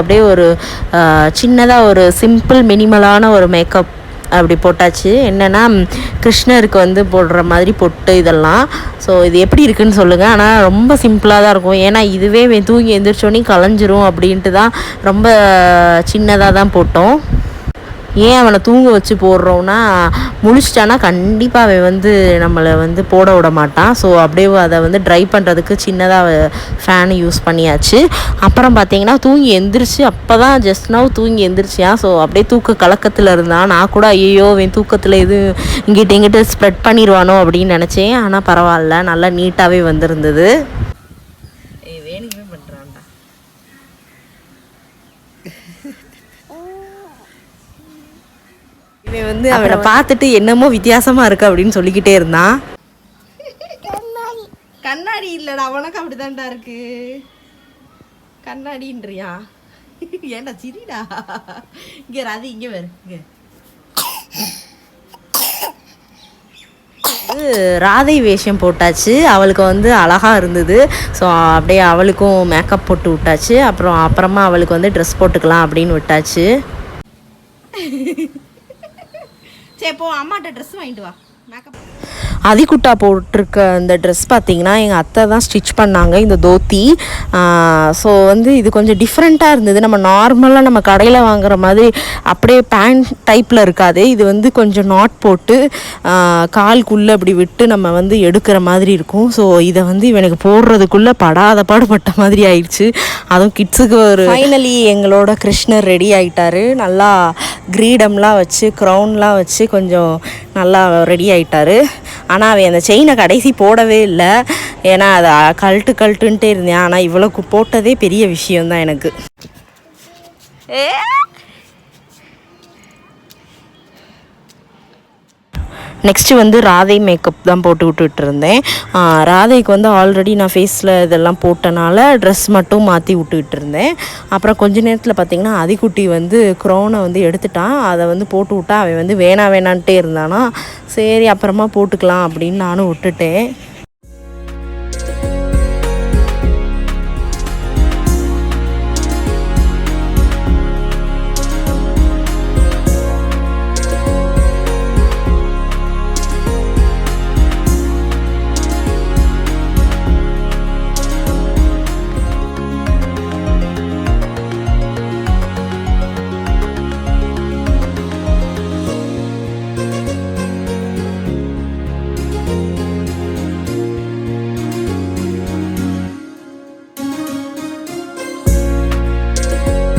அப்படியே ஒரு சின்னதாக ஒரு சிம்பிள் மினிமலான ஒரு மேக்கப் அப்படி போட்டாச்சு. என்னென்னா கிருஷ்ணருக்கு வந்து போடுற மாதிரி பொட்டு இதெல்லாம். ஸோ இது எப்படி இருக்குதுன்னு சொல்லுங்கள். ஆனால் ரொம்ப சிம்பிளாக தான் இருக்கும். ஏன்னா இதுவே தூங்கி எந்திரிச்சோன்னே கலைஞ்சிரும் அப்படின்ட்டு தான் ரொம்ப சின்னதாக தான் போட்டோம். ஏன் அவனை தூங்க வச்சு போடுறோன்னா, முழிச்சிட்டானா கண்டிப்பாக அவன் வந்து நம்மளை வந்து போட விட மாட்டான். ஸோ அப்படியே அதை வந்து ட்ரை பண்ணுறதுக்கு சின்னதாக ஃபேனு யூஸ் பண்ணியாச்சு. அப்புறம் பார்த்தீங்கன்னா தூங்கி எந்திரிச்சு அப்போ தான் ஜஸ்ட் நவ் தூங்கி எந்திரிச்சியான். ஸோ அப்படியே தூக்க கலக்கத்தில் இருந்தான். நான் கூட ஐயோ அவன் தூக்கத்தில் எதுவும் இங்கிட்ட ஸ்ப்ரெட் பண்ணிடுவானோ அப்படின்னு நினச்சேன். ஆனால் பரவாயில்ல, நல்லா நீட்டாகவே வந்திருந்தது. வேணுமே பண்ணுறான்டா. இவன் வந்து அவனை பார்த்துட்டு என்னமோ வித்தியாசமாக இருக்கு அப்படின்னு சொல்லிக்கிட்டே இருந்தான். கண்ணாடி இல்லைடா, அவனுக்கு அப்படிதான்டா இருக்கு. கண்ணாடின்றியா? ஏன்டா சிரிடா. இங்கே ராதி இங்கே வேறு. இங்கே ராதை வேஷம் போட்டாச்சு. அவளுக்கு வந்து அழகாக இருந்தது. ஸோ அப்படியே அவளுக்கும் மேக்கப் போட்டு விட்டாச்சு. அப்புறமா அவளுக்கு வந்து ட்ரெஸ் போட்டுக்கலாம் அப்படின்னு விட்டாச்சு. சரி போ, அம்மாட்ட ட்ரெஸ் வாங்கிட்டு வா. மேக்கப் அதிகுட்டா போட்டிருக்க அந்த ட்ரெஸ் பார்த்திங்கன்னா எங்கள் அத்தை தான் ஸ்டிச் பண்ணாங்க, இந்த தோத்தி. ஸோ வந்து இது கொஞ்சம் டிஃப்ரெண்ட்டாக இருந்தது. நம்ம நார்மலாக நம்ம கடையில் வாங்குற மாதிரி அப்படியே பேண்ட் டைப்பில் இருக்காது. இது வந்து கொஞ்சம் நாட் போட்டு கால்குள்ளே அப்படி விட்டு நம்ம வந்து எடுக்கிற மாதிரி இருக்கும். ஸோ இதை வந்து இவனுக்கு போடுறதுக்குள்ளே படாத பாடுபட்ட மாதிரி ஆயிடுச்சு. அதுவும் கிட்ஸுக்கு ஒரு ஃபைனலி எங்களோட கிருஷ்ணர் ரெடி ஆகிட்டார். நல்லா கிரீடம்லாம் வச்சு க்ரௌன்லாம் வச்சு கொஞ்சம் நல்லா ரெடி ஆகிட்டார். ஆனால் அவன் அந்த செயினை கடைசி போடவே இல்லை. ஏன்னா அதை கழட்டுன்ட்டே இருந்தேன். ஆனால் இவ்வளோக்கு போட்டதே பெரிய விஷயந்தான் எனக்கு. நெக்ஸ்ட்டு வந்து ராதை மேக்கப் தான் போட்டு விட்டுட்டு இருந்தேன். ராதைக்கு வந்து ஆல்ரெடி நான் ஃபேஸில் இதெல்லாம் போட்டனால ட்ரெஸ் மட்டும் மாற்றி விட்டுக்கிட்டு இருந்தேன். அப்புறம் கொஞ்ச நேரத்தில் பார்த்திங்கன்னா அதிகுட்டி வந்து க்ரௌனை வந்து எடுத்துட்டான். அதை வந்து போட்டு விட்டா அவன் வந்து வேணான்ட்டே இருந்தானா. சரி அப்புறமா போட்டுக்கலாம் அப்படின்னு நானும் விட்டுட்டேன்.